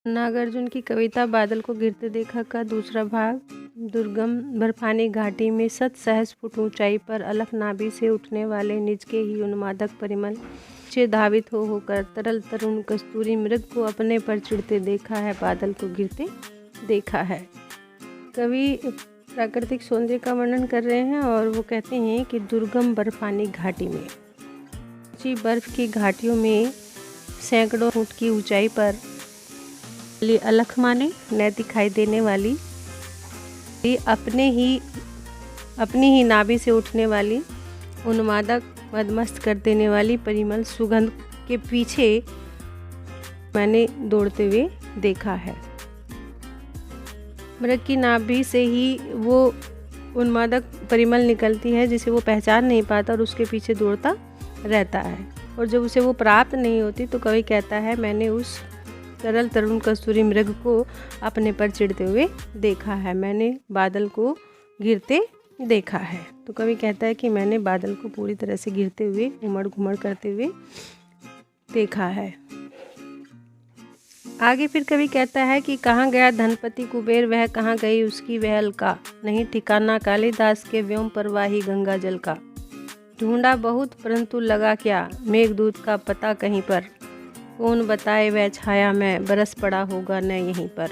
नागार्जुन की कविता बादल को गिरते देखा का दूसरा भाग। दुर्गम बर्फानी घाटी में 7 सहस्र फुट ऊंचाई पर अलख नाभि से उठने वाले निज के ही उन्मादक परिमल से धावित हो होकर तरल तरुण कस्तूरी मृग को अपने पर चिढ़ते देखा है, बादल को गिरते देखा है। कवि प्राकृतिक सौंदर्य का वर्णन कर रहे हैं और वो कहते हैं कि दुर्गम बर्फानी घाटी में, ऊंची बर्फ की घाटियों में सैकड़ों फुट की ऊंचाई पर अलख माने न दिखाई देने वाली अपनी ही नाभि से उठने वाली उन्मादक मदमस्त कर देने वाली परिमल सुगंध के पीछे मैंने दौड़ते हुए देखा है। मृग की नाभि से ही वो उन्मादक परिमल निकलती है जिसे वो पहचान नहीं पाता और उसके पीछे दौड़ता रहता है, और जब उसे वो प्राप्त नहीं होती तो कवि कहता है मैंने उस तरल तरुण कस्तूरी मृग को अपने पर चिढ़ते हुए देखा है, मैंने बादल को गिरते देखा है। तो कवि कहता है कि मैंने बादल को पूरी तरह से गिरते हुए उमड़ घुमड़ करते हुए देखा है। आगे फिर कवि कहता है कि कहाँ गया धनपति कुबेर, वह कहाँ गई उसकी वह अलका, नहीं ठिकाना कालिदास के व्योम परवाही गंगा जल का। ढूंढा बहुत परंतु लगा क्या, मेघदूत का पता कहीं पर, कौन बताए वह छाया में बरस पड़ा होगा न यहीं पर।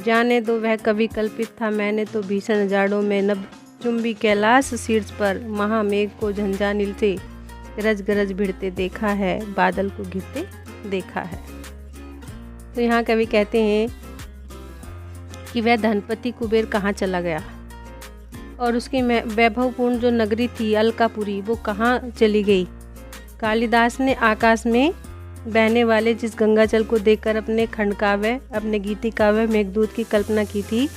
जाने दो वह कभी कल्पित था, मैंने तो भीषण जाड़ों में नभ चुंबी कैलाश शीर्ष पर महामेघ को झंझानील से गरज गरज भिड़ते देखा है, बादल को गिरते देखा है। तो यहाँ कवि कहते हैं कि वह धनपति कुबेर कहाँ चला गया और उसकी वैभवपूर्ण जो नगरी थी अलकापुरी वो कहाँ चली गई। कालिदास ने आकाश में बहने वाले जिस गंगा जल को देखकर अपने खंड काव्य, अपने गीति काव्य मेघदूत की कल्पना की थी,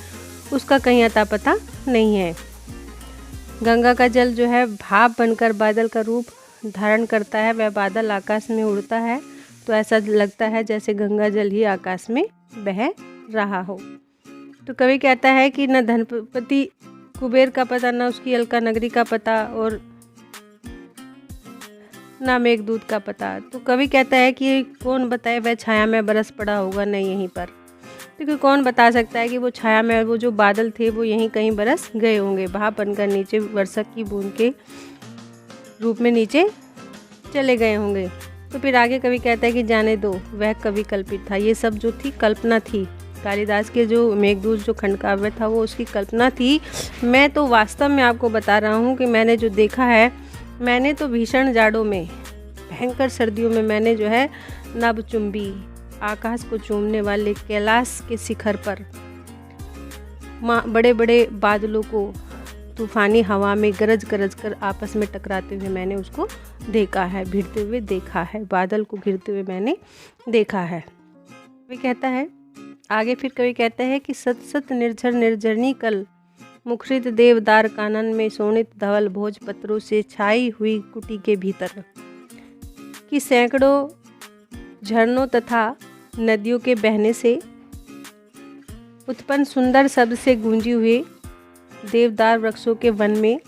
उसका कहीं अता पता नहीं है। गंगा का जल जो है भाप बनकर बादल का रूप धारण करता है, वह बादल आकाश में उड़ता है तो ऐसा लगता है जैसे गंगा जल ही आकाश में बह रहा हो। तो कवि कहता है कि न धनपति कुबेर का पता, न उसकी अलका नगरी का पता और ना मेघदूत का पता। तो कवि कहता है कि कौन बताए वह छाया में बरस पड़ा होगा न यहीं पर, क्योंकि कौन बता सकता है कि वो छाया में वो जो बादल थे वो यहीं कहीं बरस गए होंगे, भाप बनकर नीचे वर्षक की बूंद के रूप में नीचे चले गए होंगे। तो फिर आगे कवि कहता है कि जाने दो वह कवि कल्पित था, ये सब जो थी कल्पना थी। कालिदास के जो मेघदूत जो खंड काव्य था वो उसकी कल्पना थी। मैं तो वास्तव में आपको बता रहा हूँ कि मैंने जो देखा है, मैंने तो भीषण जाड़ों में, भयंकर सर्दियों में मैंने जो है नभ चुंबी आकाश को चूमने वाले कैलाश के शिखर पर बड़े बड़े बादलों को तूफानी हवा में गरज गरज कर आपस में टकराते हुए मैंने उसको देखा है, भिड़ते हुए देखा है, बादल को गिरते हुए मैंने देखा है। कवि कहता है आगे, फिर कवि कहता है कि सत सत निर्झर निर्झरनी कल मुखरित देवदार कानन में सोनित धवल भोज पत्रों से छाई हुई कुटी के भीतर, कि सैकड़ों झरनों तथा नदियों के बहने से उत्पन्न सुंदर शब्द से गूंजी हुए देवदार वृक्षों के वन में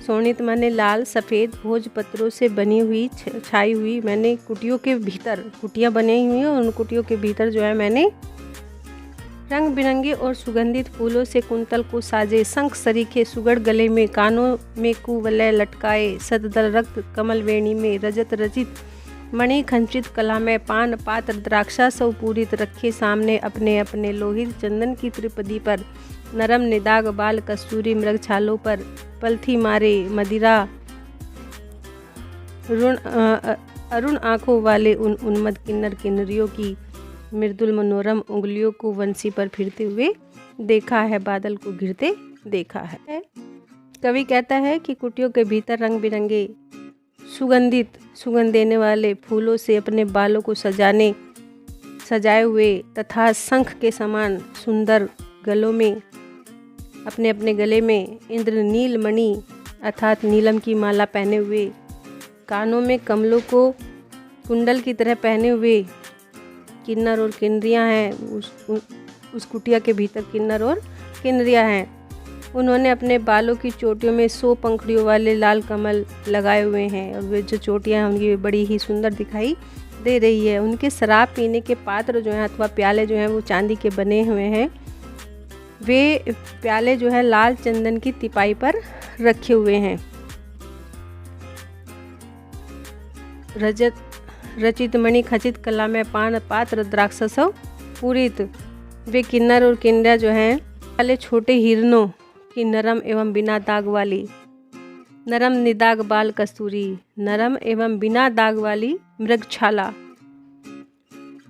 सोनित माने लाल सफ़ेद भोज पत्रों से बनी हुई छाई हुई मैंने कुटियों के भीतर, कुटियाँ बनी हुई हैं और उन कुटियों के भीतर जो है मैंने रंग बिरंगे और सुगंधित फूलों से कुंतल को साजे, शंख सरीखे सुगढ़ गले में, कानों में कुवलय लटकाए, सददल रक्त कमल वेणी में रजत रचित मणि खंचित कला में, पान पात्र द्राक्षा सौ पूरित रखे सामने अपने अपने लोहित चंदन की त्रिपदी पर, नरम निदाग बाल कस्तूरी मृग छालों पर, पलथी मारे मदिरा अरुण आँखों वाले उन उन्मद किन्नर किन्नरियों की मृदुल मनोरम उंगलियों को वंशी पर फिरते हुए देखा है, बादल को गिरते देखा है। कवि कहता है कि कुटियों के भीतर रंग बिरंगे सुगंध देने वाले फूलों से अपने बालों को सजाए हुए तथा शंख के समान सुंदर गलों में अपने अपने गले में इंद्रनील मणि अर्थात नीलम की माला पहने हुए, कानों में कमलों को कुंडल की तरह पहने हुए किन्नर और किन्नरियाँ हैं। उस कुटिया के भीतर किन्नर और किन्नरियाँ हैं। उन्होंने अपने बालों की चोटियों में 100 पंखुड़ियों वाले लाल कमल लगाए हुए हैं और वे जो चोटियाँ हैं उनकी बड़ी ही सुंदर दिखाई दे रही है। उनके शराब पीने के पात्र जो हैं अथवा प्याले जो हैं वो चांदी के बने हुए हैं। वे प्याले जो है लाल चंदन की तिपाई पर रखे हुए हैं। रचित मणि खचित कला में पान पात्र द्राक्षसव पूरित। वे किन्नर और किन्नरा जो हैं वाले छोटे हिरणों की नरम एवं बिना दाग वाली, नरम निदाग बाल कस्तूरी, नरम एवं बिना दाग वाली मृगछाला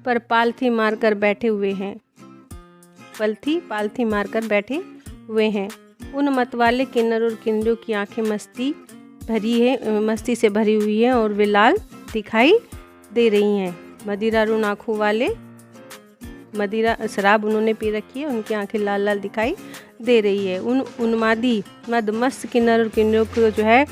पर पालथी मारकर बैठे हुए हैं। पालथी मारकर बैठे हुए हैं। उन मतवाले किन्नर और किन्नरों की आंखें मस्ती से भरी हुई हैं और वे लाल दिखाई दे रही हैं। मदिरारुण आँखों वाले, मदिरा शराब उन्होंने पी रखी है, उनकी आंखें लाल लाल दिखाई दे रही है। उन उन्मादी मदमस्त किन्नर और किन्नरों को जो है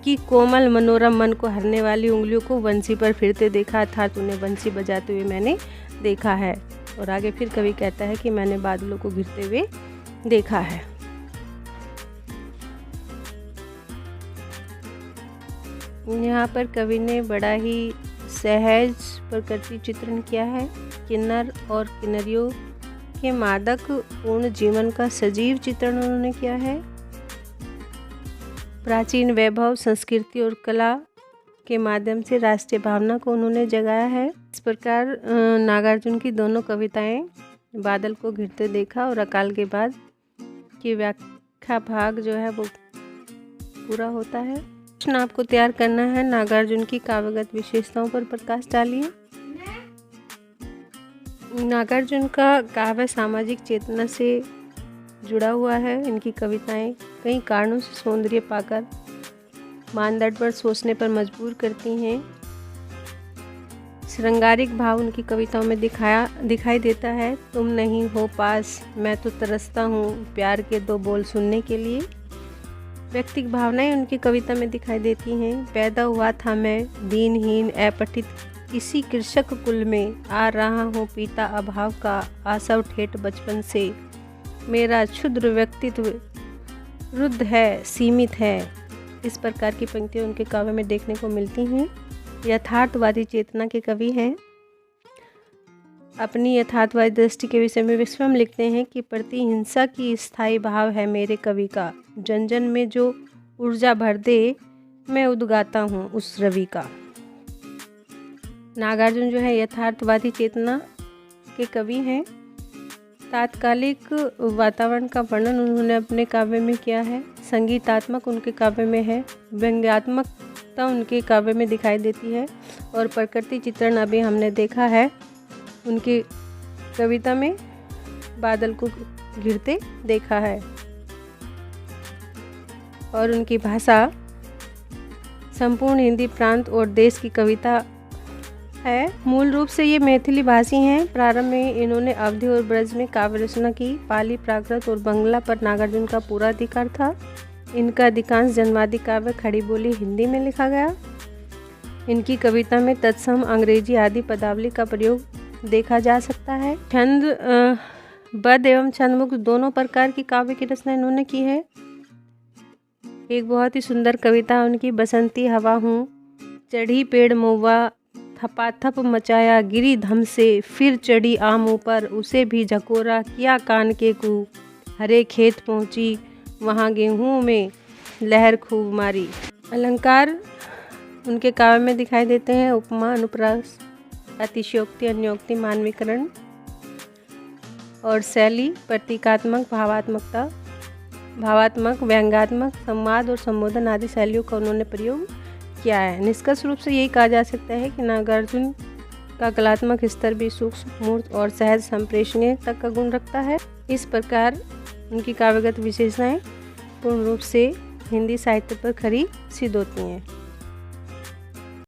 कि कोमल मनोरम मन को हरने वाली उंगलियों को बंसी पर फिरते देखा था, उन्हें बंसी बजाते हुए मैंने देखा है। और आगे फिर कवि कहता है कि मैंने बादलों को घिरते हुए देखा है। यहाँ पर कवि ने बड़ा ही सहज प्रकृति चित्रण किया है। किन्नर और किन्नरियों के मादक पूर्ण जीवन का सजीव चित्रण उन्होंने किया है। प्राचीन वैभव, संस्कृति और कला के माध्यम से राष्ट्रीय भावना को उन्होंने जगाया है। इस प्रकार नागार्जुन की दोनों कविताएं बादल को घिरते देखा और अकाल के बाद की व्याख्या भाग जो है वो पूरा होता है। प्रश्न आपको तैयार करना है, नागार्जुन की काव्यगत विशेषताओं पर प्रकाश डालिए। नागार्जुन का काव्य सामाजिक चेतना से जुड़ा हुआ है। इनकी कविताएं कई कारणों से सौंदर्य पाकर मानदंड पर सोचने पर मजबूर करती हैं। श्रृंगारिक भाव उनकी कविताओं में दिखाई देता है। तुम नहीं हो पास, मैं तो तरसता हूँ प्यार के दो बोल सुनने के लिए। व्यक्तिगत भावनाएं उनकी कविता में दिखाई देती हैं। पैदा हुआ था मैं दीनहीन अपठित किसी कृषक कुल में, आ रहा हूँ पिता अभाव का आसव ठेठ बचपन से। मेरा क्षुद्र व्यक्तित्व रुद्ध है, सीमित है। इस प्रकार की पंक्तियाँ उनके काव्य में देखने को मिलती हैं। यथार्थवादी चेतना के कवि हैं। अपनी यथार्थवादी दृष्टि के विषय में वे स्वयं लिखते हैं कि प्रतिहिंसा की स्थायी भाव है मेरे कवि का। जन जन में जो ऊर्जा भर दे, मैं उद्गाता हूँ उस रवि का। नागार्जुन जो है यथार्थवादी चेतना के कवि हैं। तात्कालिक वातावरण का वर्णन उन्होंने अपने काव्य में किया है। संगीतात्मक उनके काव्य में है। व्यंग्यात्मकता उनके काव्य में दिखाई देती है। और प्रकृति चित्रण अभी हमने देखा है उनकी कविता में बादल को घिरते देखा है। और उनकी भाषा संपूर्ण हिंदी प्रांत और देश की कविता है। मूल रूप से ये मैथिली भाषी हैं। प्रारंभ में इन्होंने अवधी और ब्रज में काव्य रचना की। पाली, प्राकृत और बंगला पर नागार्जुन का पूरा अधिकार था। इनका अधिकांश जनवादी काव्य खड़ी बोली हिंदी में लिखा गया। इनकी कविता में तत्सम अंग्रेजी आदि पदावली का प्रयोग देखा जा सकता है। छंद बद्ध एवं छंदमुक्त दोनों प्रकार की काव्य की रचना इन्होंने की है। एक बहुत ही सुंदर कविता उनकी बसंती हवा हूँ, चढ़ी पेड़ महुआ, थपाथप मचाया गिरी धम से, फिर चढ़ी आम ऊपर, उसे भी झकोरा किया कान के कू, हरे खेत पहुँची वहाँ गेहूँ में लहर खूब मारी। अलंकार उनके काव्य में दिखाई देते हैं। उपमा, अनुप्रास, अतिशयोक्ति, अन्योक्ति, मानवीकरण और शैली प्रतीकात्मक, भावात्मक, व्यंग्यात्मक, संवाद और संबोधन आदि शैलियों का उन्होंने प्रयोग किया है। निष्कर्ष रूप से यही कहा जा सकता है कि नागार्जुन का कलात्मक स्तर भी सूक्ष्म, मूर्त और सहज संप्रेषणीय तक का गुण रखता है। इस प्रकार उनकी काव्यगत विशेषताएं पूर्ण रूप से हिंदी साहित्य पर खरी सिद्ध होती हैं।